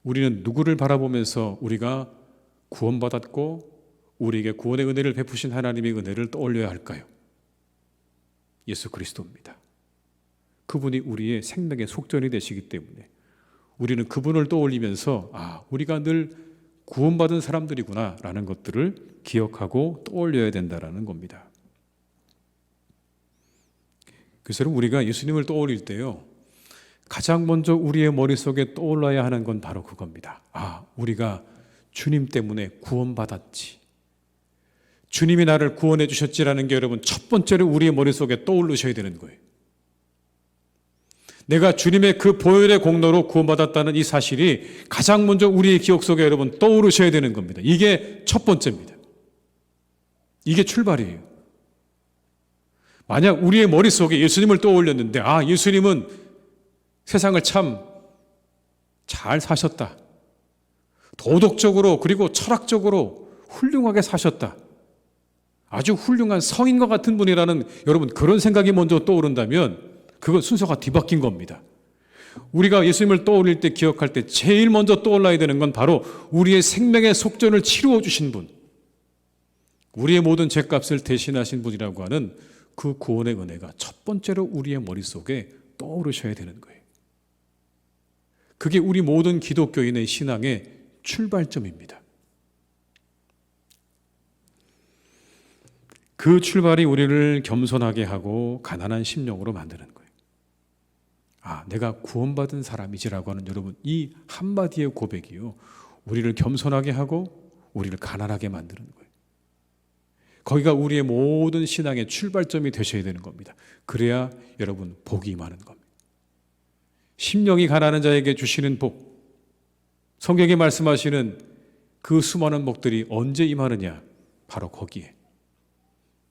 우리는 누구를 바라보면서 우리가 구원받았고 우리에게 구원의 은혜를 베푸신 하나님의 은혜를 떠올려야 할까요? 예수 그리스도입니다. 그분이 우리의 생명의 속전이 되시기 때문에 우리는 그분을 떠올리면서 우리가 늘 구원받은 사람들이구나 라는 것들을 기억하고 떠올려야 된다는 겁니다. 그래서 우리가 예수님을 떠올릴 때요 가장 먼저 우리의 머릿속에 떠올라야 하는 건 바로 그겁니다. 우리가 주님 때문에 구원받았지. 주님이 나를 구원해 주셨지라는 게 여러분 첫 번째로 우리의 머릿속에 떠오르셔야 되는 거예요. 내가 주님의 그 보혈의 공로로 구원받았다는 이 사실이 가장 먼저 우리의 기억 속에 여러분 떠오르셔야 되는 겁니다. 이게 첫 번째입니다. 이게 출발이에요. 만약 우리의 머릿속에 예수님을 떠올렸는데 예수님은 세상을 참 잘 사셨다. 도덕적으로 그리고 철학적으로 훌륭하게 사셨다. 아주 훌륭한 성인과 같은 분이라는 여러분 그런 생각이 먼저 떠오른다면 그건 순서가 뒤바뀐 겁니다. 우리가 예수님을 떠올릴 때 기억할 때 제일 먼저 떠올라야 되는 건 바로 우리의 생명의 속전을 치루어 주신 분, 우리의 모든 죄값을 대신하신 분이라고 하는 그 구원의 은혜가 첫 번째로 우리의 머릿속에 떠오르셔야 되는 거예요. 그게 우리 모든 기독교인의 신앙의 출발점입니다. 그 출발이 우리를 겸손하게 하고 가난한 심령으로 만드는 거예요. 내가 구원받은 사람이지라고 하는 여러분 이 한마디의 고백이요 우리를 겸손하게 하고 우리를 가난하게 만드는 거예요. 거기가 우리의 모든 신앙의 출발점이 되셔야 되는 겁니다. 그래야 여러분 복이 임하는 겁니다. 심령이 가난한 자에게 주시는 복, 성경에 말씀하시는 그 수많은 복들이 언제 임하느냐? 바로 거기에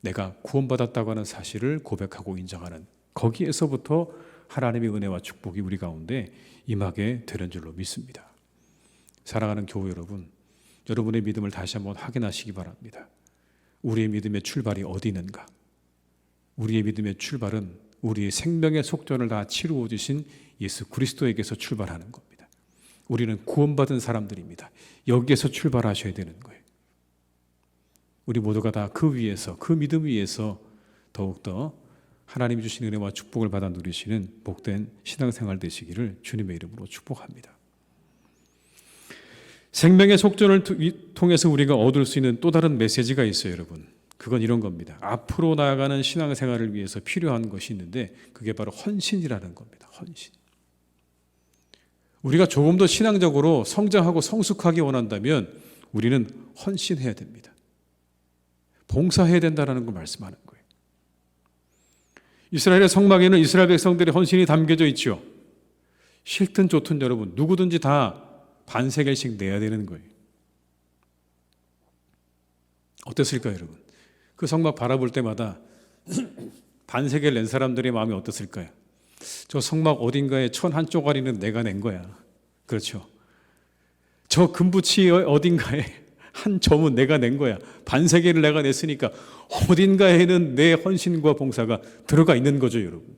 내가 구원받았다고 하는 사실을 고백하고 인정하는 거기에서부터 하나님의 은혜와 축복이 우리 가운데 임하게 되는 줄로 믿습니다. 사랑하는 교회 여러분, 여러분의 믿음을 다시 한번 확인하시기 바랍니다. 우리의 믿음의 출발이 어디 있는가? 우리의 믿음의 출발은 우리의 생명의 속전을 다 치루어 주신 예수 그리스도에게서 출발하는 겁니다. 우리는 구원받은 사람들입니다. 여기에서 출발하셔야 되는 거예요. 우리 모두가 다 그 위에서, 그 믿음 위에서 더욱더 하나님이 주신 은혜와 축복을 받아 누리시는 복된 신앙생활 되시기를 주님의 이름으로 축복합니다. 생명의 속전을 통해서 우리가 얻을 수 있는 또 다른 메시지가 있어요, 여러분. 그건 이런 겁니다. 앞으로 나아가는 신앙생활을 위해서 필요한 것이 있는데 그게 바로 헌신이라는 겁니다. 헌신. 우리가 조금 더 신앙적으로 성장하고 성숙하기 원한다면 우리는 헌신해야 됩니다. 봉사해야 된다는 걸 말씀하는 거예요. 이스라엘의 성막에는 이스라엘 백성들의 헌신이 담겨져 있죠. 싫든 좋든 여러분 누구든지 다 반세겔씩 내야 되는 거예요. 어땠을까요, 여러분? 그 성막 바라볼 때마다 반세겔 낸 사람들의 마음이 어땠을까요? 저 성막 어딘가에 천 한 쪼가리는 내가 낸 거야. 그렇죠. 저 금붙이 어딘가에 한 점은 내가 낸 거야. 반세겔을 내가 냈으니까 어딘가에는 내 헌신과 봉사가 들어가 있는 거죠, 여러분.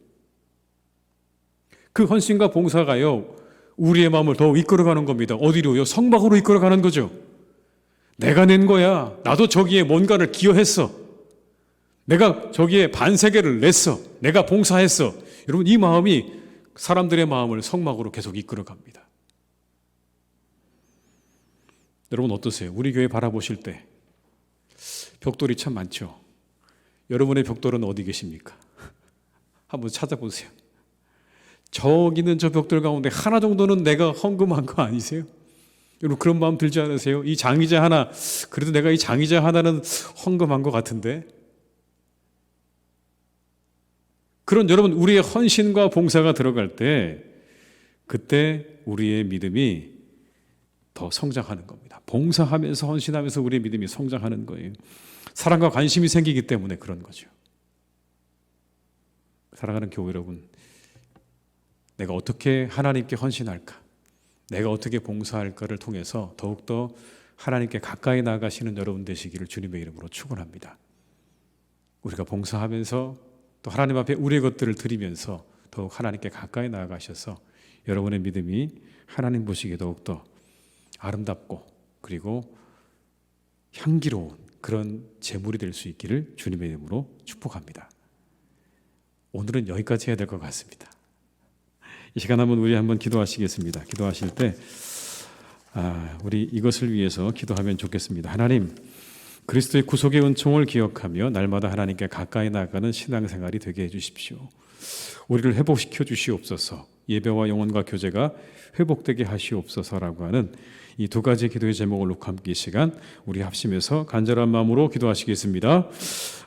그 헌신과 봉사가요, 우리의 마음을 더욱 이끌어가는 겁니다. 어디로요? 성막으로 이끌어가는 거죠. 내가 낸 거야. 나도 저기에 뭔가를 기여했어. 내가 저기에 반세겔을 냈어. 내가 봉사했어. 여러분, 이 마음이 사람들의 마음을 성막으로 계속 이끌어갑니다. 여러분 어떠세요? 우리 교회 바라보실 때 벽돌이 참 많죠. 여러분의 벽돌은 어디 계십니까? 한번 찾아보세요. 저기는 저 벽돌 가운데 하나 정도는 내가 헌금한 거 아니세요? 여러분 그런 마음 들지 않으세요? 이 장의자 하나, 그래도 내가 이 장의자 하나는 헌금한 것 같은데. 그런 여러분 우리의 헌신과 봉사가 들어갈 때 그때 우리의 믿음이 더 성장하는 겁니다. 봉사하면서 헌신하면서 우리의 믿음이 성장하는 거예요. 사랑과 관심이 생기기 때문에 그런 거죠. 사랑하는 교회 여러분, 내가 어떻게 하나님께 헌신할까? 내가 어떻게 봉사할까를 통해서 더욱더 하나님께 가까이 나아가시는 여러분 되시기를 주님의 이름으로 축원합니다. 우리가 봉사하면서 또 하나님 앞에 우리의 것들을 드리면서 더욱 하나님께 가까이 나아가셔서 여러분의 믿음이 하나님 보시기에 더욱더 아름답고 그리고 향기로운 그런 제물이 될 수 있기를 주님의 이름으로 축복합니다. 오늘은 여기까지 해야 될 것 같습니다. 이 시간 우리 한번 기도하시겠습니다. 기도하실 때 우리 이것을 위해서 기도하면 좋겠습니다. 하나님, 그리스도의 구속의 은총을 기억하며 날마다 하나님께 가까이 나아가는 신앙생활이 되게 해주십시오. 우리를 회복시켜 주시옵소서. 예배와 영혼과 교제가 회복되게 하시옵소서라고 하는 이 두 가지 기도의 제목을 놓고 함께 이 시간 우리 합심해서 간절한 마음으로 기도하시겠습니다.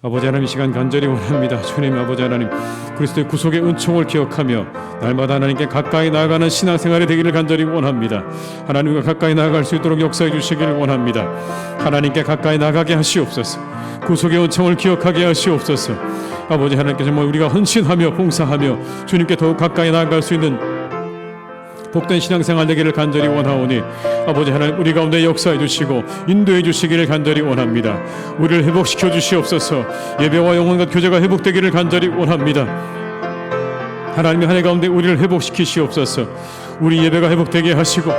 아버지 하나님, 이 시간 간절히 원합니다. 주님 아버지 하나님, 그리스도의 구속의 은총을 기억하며 날마다 하나님께 가까이 나아가는 신앙생활이 되기를 간절히 원합니다. 하나님과 가까이 나아갈 수 있도록 역사해 주시기를 원합니다. 하나님께 가까이 나가게 하시옵소서. 구속의 은총을 기억하게 하시옵소서. 아버지 하나님께 정말 우리가 헌신하며 봉사하며 주님께 더욱 가까이 나아갈 수 있는 복된 신앙생활 되기를 간절히 원하오니 아버지 하나님, 우리 가운데 역사해 주시고 인도해 주시기를 간절히 원합니다. 우리를 회복시켜 주시옵소서. 예배와 영혼과 교제가 회복되기를 간절히 원합니다. 하나님의 한 해 가운데 우리를 회복시키시옵소서. 우리 예배가 회복되게 하시고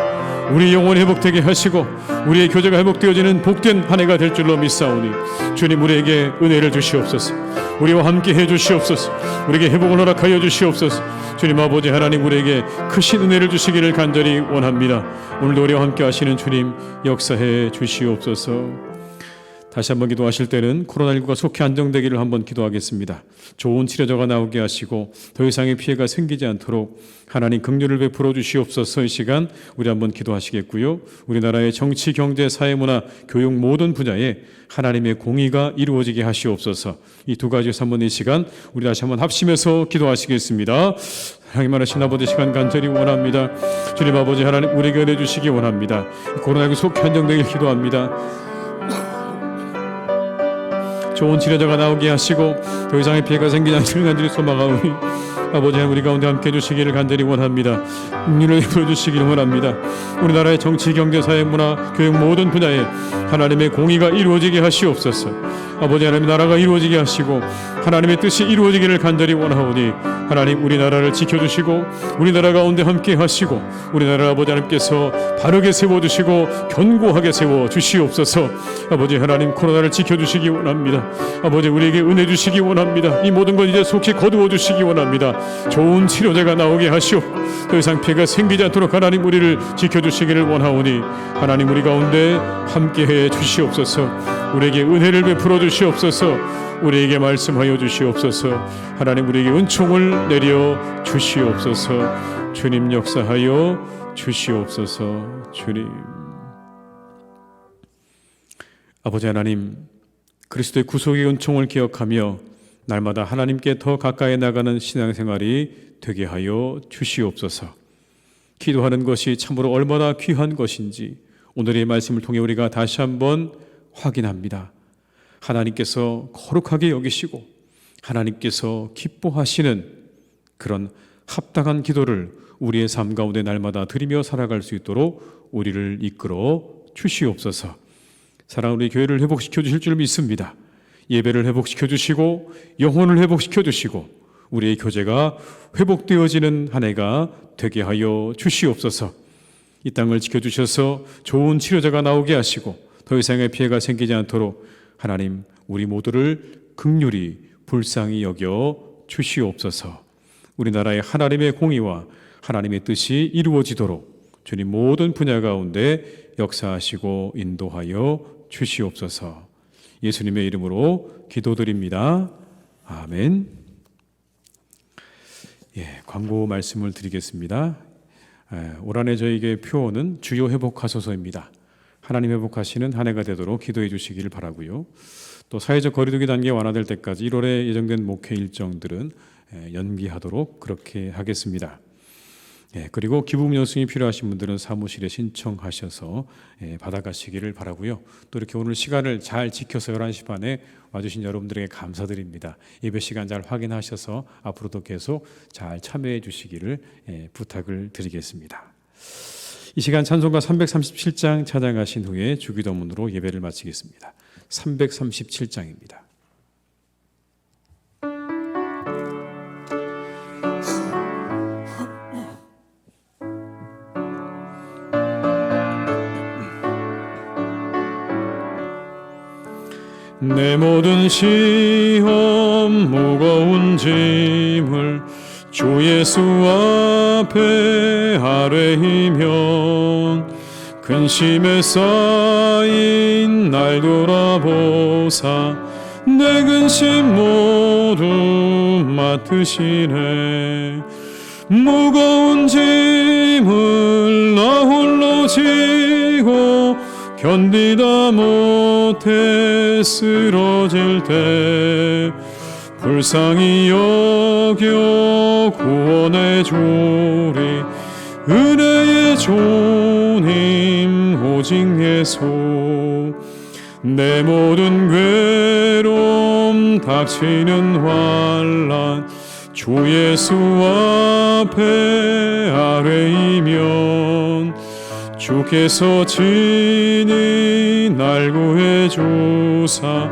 우리 영혼이 회복되게 하시고 우리의 교제가 회복되어지는 복된 한 해가 될 줄로 믿사오니 주님, 우리에게 은혜를 주시옵소서. 우리와 함께 해 주시옵소서. 우리에게 회복을 허락하여 주시옵소서. 주님 아버지 하나님, 우리에게 크신 은혜를 주시기를 간절히 원합니다. 오늘도 우리와 함께 하시는 주님, 역사해 주시옵소서. 다시 한번 기도하실 때는 코로나19가 속히 안정되기를 한번 기도하겠습니다. 좋은 치료자가 나오게 하시고 더 이상의 피해가 생기지 않도록 하나님 긍휼을 베풀어 주시옵소서. 이 시간 우리 한번 기도하시겠고요. 우리나라의 정치, 경제, 사회, 문화, 교육 모든 분야에 하나님의 공의가 이루어지게 하시옵소서. 이 두 가지에서 한번 이 시간 우리 다시 한번 합심해서 기도하시겠습니다. 하나님 하신 아버지, 시간 간절히 원합니다. 주님 아버지 하나님, 우리에게 은혜 주시기 원합니다. 코로나19 속히 안정되길 기도합니다. 좋은 치료자가 나오게 하시고 더 이상의 피해가 생기지 않기를 간절히 소망하오니 아버지 하나님, 우리 가운데 함께 해주시기를 간절히 원합니다. 긍휼을 베풀어 주시기를 원합니다. 우리나라의 정치, 경제, 사회, 문화, 교육 모든 분야에 하나님의 공의가 이루어지게 하시옵소서. 아버지 하나님 나라가 이루어지게 하시고 하나님의 뜻이 이루어지기를 간절히 원하오니 하나님 우리나라를 지켜주시고 우리나라 가운데 함께 하시고 우리나라 아버지 하나님께서 바르게 세워주시고 견고하게 세워주시옵소서. 아버지 하나님 코로나를 지켜주시기 원합니다. 아버지 우리에게 은혜 주시기 원합니다. 이 모든 것 이제 속히 거두어 주시기 원합니다. 좋은 치료제가 나오게 하시옵고 더 이상 피해가 생기지 않도록 하나님 우리를 지켜주시기를 원하오니 하나님 우리 가운데 함께해 주시옵소서. 우리에게 은혜를 베풀어 주시옵소서. 우리에게 말씀하여 주시옵소서. 하나님 우리에게 은총을 내려 주시옵소서. 주님 역사하여 주시옵소서. 주님 아버지 하나님 그리스도의 구속의 은총을 기억하며 날마다 하나님께 더 가까이 나가는 신앙생활이 되게 하여 주시옵소서. 기도하는 것이 참으로 얼마나 귀한 것인지 오늘의 말씀을 통해 우리가 다시 한번 확인합니다. 하나님께서 거룩하게 여기시고 하나님께서 기뻐하시는 그런 합당한 기도를 우리의 삶 가운데 날마다 드리며 살아갈 수 있도록 우리를 이끌어 주시옵소서. 사랑하는 우리 교회를 회복시켜 주실 줄 믿습니다. 예배를 회복시켜 주시고 영혼을 회복시켜 주시고 우리의 교제가 회복되어지는 한 해가 되게 하여 주시옵소서. 이 땅을 지켜주셔서 좋은 치료자가 나오게 하시고 더 이상의 피해가 생기지 않도록 하나님 우리 모두를 긍휼히 불쌍히 여겨 주시옵소서. 우리나라의 하나님의 공의와 하나님의 뜻이 이루어지도록 주님 모든 분야 가운데 역사하시고 인도하여 주시옵소서. 예수님의 이름으로 기도드립니다. 아멘. 광고 말씀을 드리겠습니다. 올 한해 저에게 표어는 주여 회복하소서입니다. 하나님 회복하시는 한 해가 되도록 기도해 주시기를 바라고요. 또 사회적 거리두기 단계 완화될 때까지 1월에 예정된 목회 일정들은 연기하도록 그렇게 하겠습니다. 그리고 기부금 연수이 필요하신 분들은 사무실에 신청하셔서 받아가시기를 바라고요. 또 이렇게 오늘 시간을 잘 지켜서 11시 반에 와주신 여러분들에게 감사드립니다. 예배 시간 잘 확인하셔서 앞으로도 계속 잘 참여해 주시기를 부탁을 드리겠습니다. 이 시간 찬송가 337장 찬양하신 후에 주기도문으로 예배를 마치겠습니다. 337장입니다. 내 모든 시험 무거운 짐을 주 예수 앞에 아뢰이면 근심에 쌓인 날 돌아보사 내 근심 모두 맡으시네. 무거운 짐을 나 홀로 지고 견디다 못해 쓰러질 때 불쌍히 여겨 구원해 주리. 은혜의 주님 오직 예수. 내 모든 괴로움 닥치는 환난 주 예수 앞에 아뢰이면 주께서 친히 날 구해 주사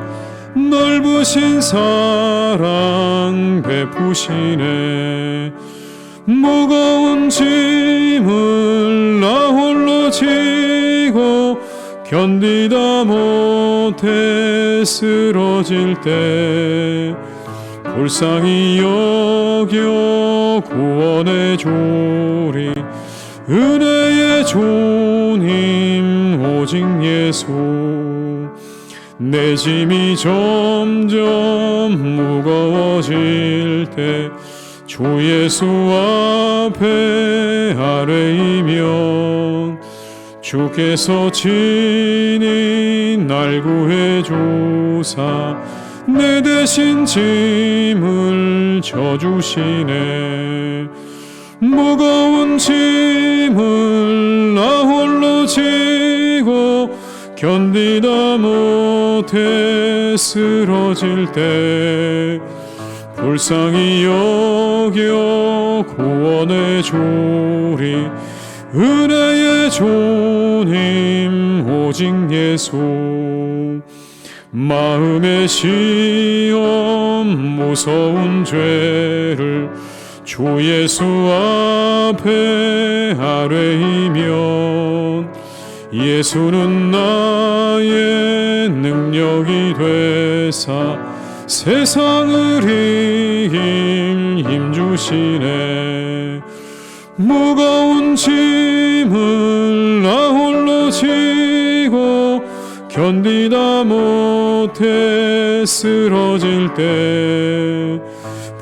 넓으신 사랑 베푸시네. 무거운 짐을 나 홀로 지고 견디다 못해 쓰러질 때 불쌍히 여겨 구원해 주리. 은혜의 주님 오직 예수. 내 짐이 점점 무거워질 때 주 예수 앞에 아뢰이면 주께서 친히 날 구해 주사 내 대신 짐을 져주시네. 무거운 짐을 나 홀로 지고 견디다 못해 쓰러질 때 불쌍히 여겨 구원해 주리. 은혜의 주님 오직 예수. 마음의 시험 무서운 죄를 주 예수 앞에 아뢰이면 예수는 나의 능력이 되사 세상을 이길 힘주시네. 무거운 짐을 나 홀로 지고 견디다 못해 쓰러질 때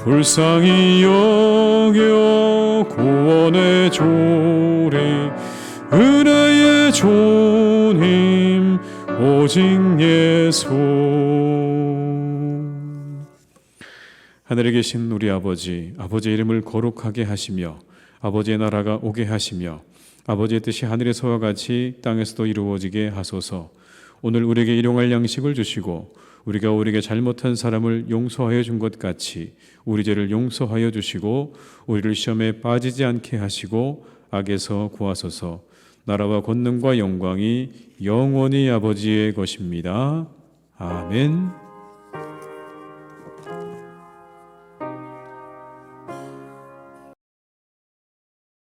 불쌍히 여겨 구원의 조리 은혜의 주님 오직 예수. 하늘에 계신 우리 아버지, 아버지의 이름을 거룩하게 하시며 아버지의 나라가 오게 하시며 아버지의 뜻이 하늘에서와 같이 땅에서도 이루어지게 하소서. 오늘 우리에게 일용할 양식을 주시고 우리가 우리에게 잘못한 사람을 용서하여 준 것 같이 우리 죄를 용서하여 주시고 우리를 시험에 빠지지 않게 하시고 악에서 구하소서. 나라와 권능과 영광이 영원히 아버지의 것입니다. 아멘.